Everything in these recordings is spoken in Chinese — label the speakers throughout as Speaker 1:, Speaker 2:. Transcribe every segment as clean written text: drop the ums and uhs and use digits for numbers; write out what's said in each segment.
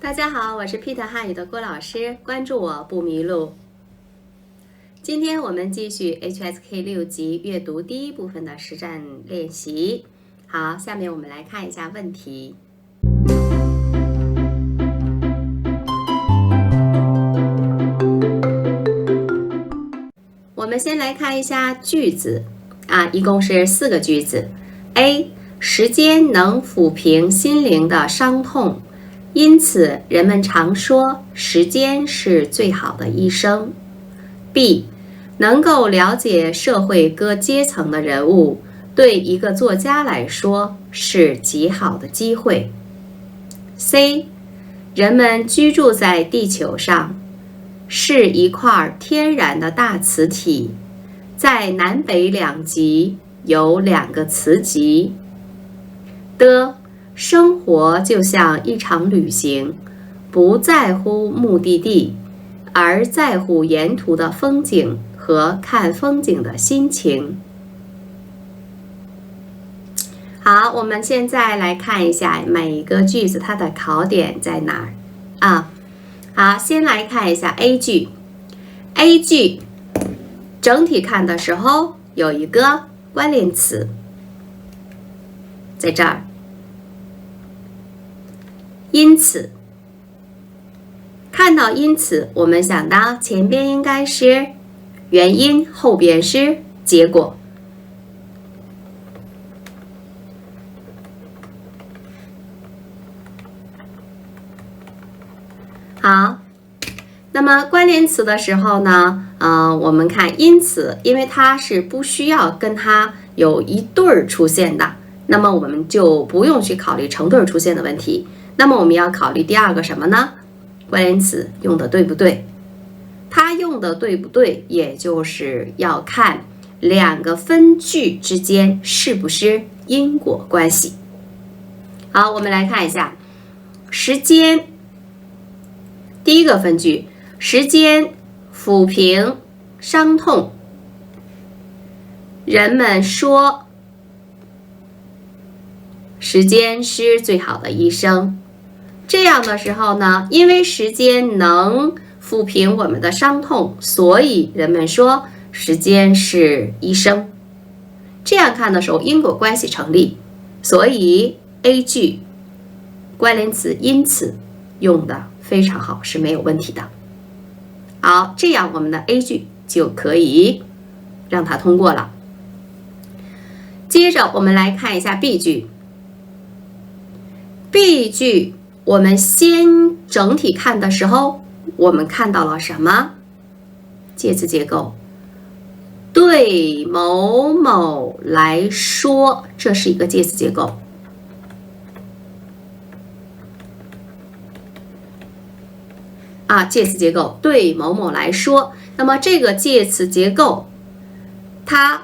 Speaker 1: 大家好，我是 Peter 汉语的郭老师，关注我不迷路。今天我们继续 HSK 6级阅读第一部分的实战练习。好，下面我们来看一下问题。我们先来看一下句子一共是4个句子。A. 时间能抚平心灵的伤痛，因此人们常说时间是最好的医生。B. 能够了解社会各阶层的人物，对一个作家来说是极好的机会。C. 人们居住在地球上，是一块天然的大磁体，在南北两极有2个磁极。的生活就像一场旅行，不在乎目的地，而在乎沿途的风景和看风景的心情。好，我们现在来看一下每一个句子它的考点在哪儿好，先来看一下 A 句。A 句整体看的时候有一个关联词在这儿，因此，看到因此，我们想到前边应该是原因，后边是结果。好，那么关联词的时候呢，我们看因此，因为它是不需要跟它有一对儿出现的，那么我们就不用去考虑成对儿出现的问题。那么我们要考虑第二个什么呢？关联词用的对不对？它用的对不对，也就是要看2个分句之间是不是因果关系。好，我们来看一下时间。第一个分句，时间抚平伤痛，人们说时间是最好的医生。这样的时候呢，因为时间能抚平我们的伤痛，所以人们说时间是医生。这样看的时候，因果关系成立，所以 A 句关联词因此用的非常好，是没有问题的。好，这样我们的 A 句就可以让它通过了。接着我们来看一下 B 句。B 句我们先整体看的时候，我们看到了什么？介词结构。对某某来说，这是一个介词结构。介词结构对某某来说，那么这个介词结构它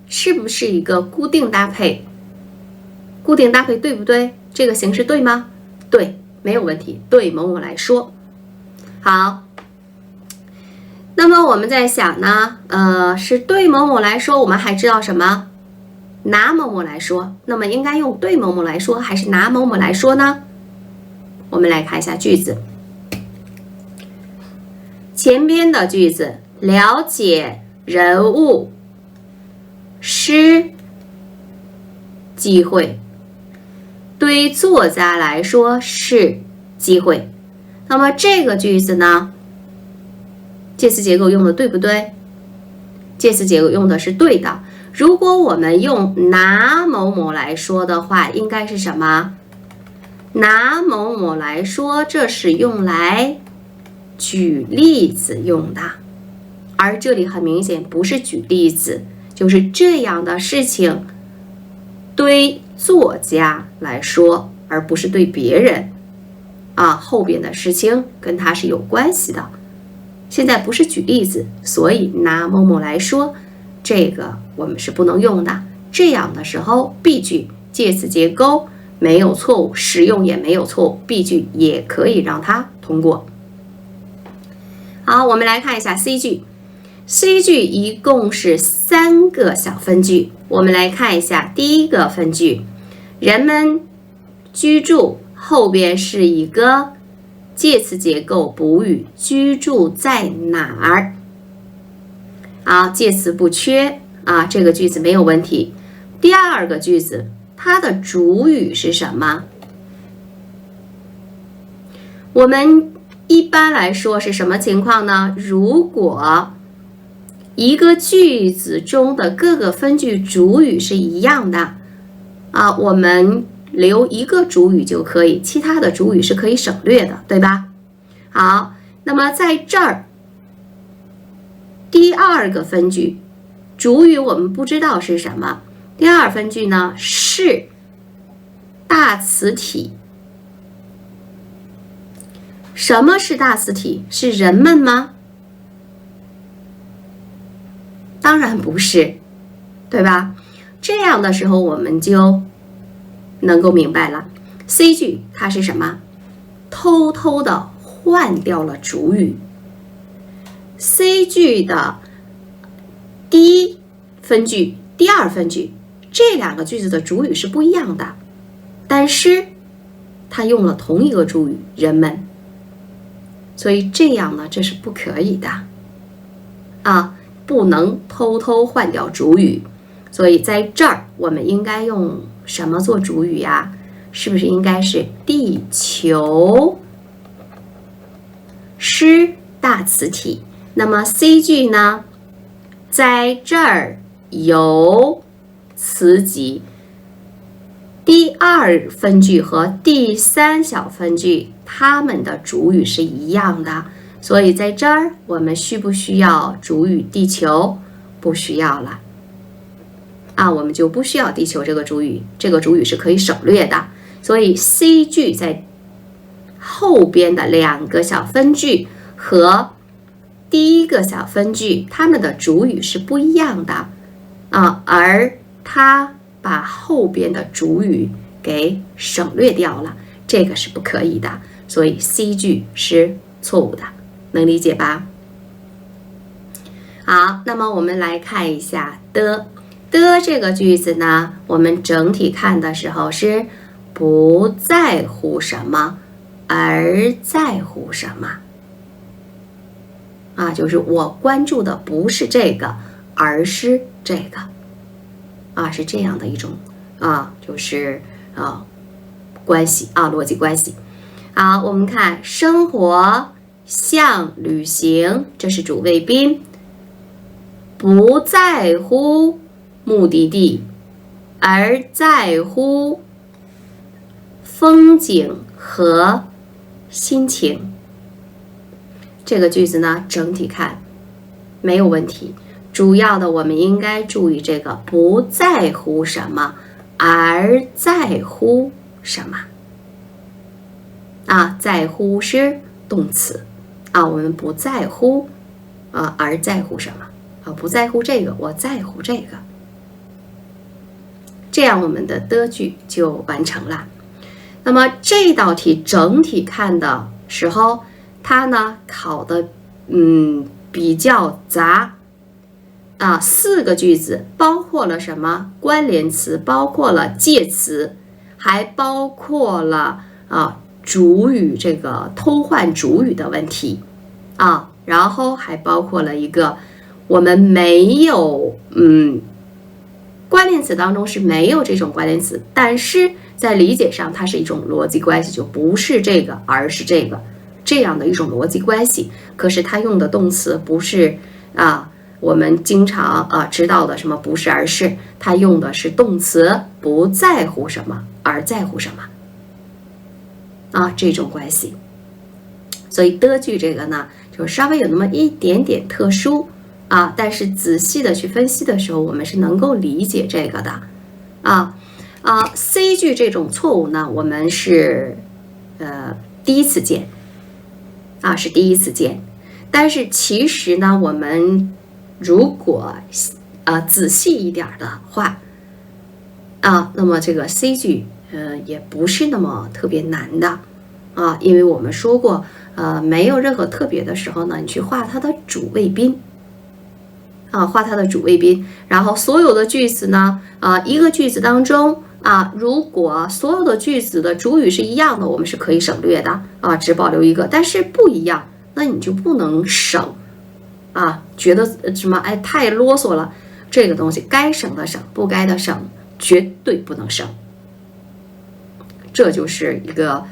Speaker 1: 是不是一个固定搭配？固定搭配对不对？这个形式对吗？对，没有问题，对某某来说。好，那么我们在想呢，是对某某来说，我们还知道什么？拿某某来说，那么应该用对某某来说还是拿某某来说呢？我们来看一下句子。前边的句子，了解人物是机会，对作家来说是机会。那么这个句子呢，介词结构用的对不对？介词结构用的是对的。如果我们用拿某某来说的话，应该是什么？拿某某来说，这是用来举例子用的，而这里很明显不是举例子，就是这样的事情对作家来说，而不是对别人后边的事情跟他是有关系的。现在不是举例子，所以拿某某来说，这个我们是不能用的。这样的时候 B 句介词结构没有错误，使用也没有错误， B 句也可以让它通过。好，我们来看一下 C 句。C 句一共是3个小分句，我们来看一下第一个分句，人们居住后边是一个介词结构补语，居住在哪儿？好，介词不缺啊，这个句子没有问题。第二个句子，它的主语是什么？我们一般来说是什么情况呢？如果一个句子中的各个分句主语是一样的啊，我们留一个主语就可以，其他的主语是可以省略的，对吧？好，那么在这儿第二个分句主语我们不知道是什么，第二分句呢是大词体。什么是大词体？是人们吗？当然不是，对吧？这样的时候我们就能够明白了 C 句它是什么？偷偷的换掉了主语。C 句的第一分句、第二分句这两个句子的主语是不一样的，但是它用了同一个主语人们，所以这样呢，这是不可以的啊，不能偷偷换掉主语。所以在这儿我们应该用什么做主语呀？是不是应该是地球是大词体？那么 C 句呢，在这儿有词集，第二分句和第三小分句它们的主语是一样的，所以在这儿我们需不需要主语地球？不需要了啊，我们就不需要地球这个主语，这个主语是可以省略的。所以 C 句在后边的两个小分句和第一个小分句它们的主语是不一样的啊，而它把后边的主语给省略掉了，这个是不可以的，所以 C 句是错误的，能理解吧？好，那么我们来看一下的这个句子呢，我们整体看的时候是不在乎什么，而在乎什么啊，就是我关注的不是这个，而是这个啊，是这样的一种啊，就是关系啊，逻辑关系。好，我们看生活像旅行，这是主谓宾，不在乎目的地，而在乎风景和心情。这个句子呢，整体看没有问题，主要的我们应该注意这个不在乎什么，而在乎什么啊？在乎是动词啊，我们不在乎而在乎什么啊？不在乎这个，我在乎这个。这样我们的的句就完成了。那么这道题整体看的时候，它呢考的比较杂啊，4个句子包括了什么？关联词，包括了介词，还包括了主语这个偷换主语的问题啊，然后还包括了一个我们没有关联词当中是没有这种关联词，但是在理解上它是一种逻辑关系，就不是这个而是这个这样的一种逻辑关系。可是它用的动词不是我们经常知道的什么不是而是，它用的是动词不在乎什么而在乎什么这种关系。所以的句这个呢就稍微有那么一点点特殊但是仔细的去分析的时候，我们是能够理解这个的C 句这种错误呢，我们是第一次见是第一次见。但是其实呢，我们如果仔细一点的话那么这个 C 句也不是那么特别难的因为我们说过没有任何特别的时候呢，你去画它的主谓宾画它的主谓宾，然后所有的句子呢一个句子当中啊，如果所有的句子的主语是一样的，我们是可以省略的啊，只保留一个。但是不一样，那你就不能省啊，觉得什么哎太啰嗦了，这个东西该省的省，不该的省，绝对不能省。这就是一个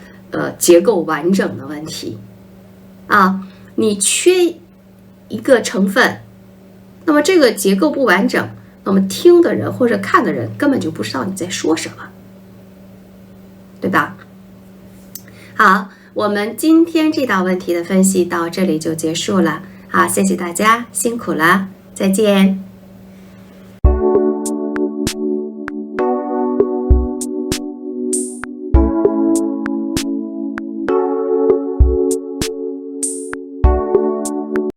Speaker 1: 结构完整的问题啊，你缺一个成分，那么这个结构不完整，那么听的人或者看的人根本就不知道你在说什么，对吧？好，我们今天这道问题的分析到这里就结束了。好，谢谢大家，辛苦了，再见。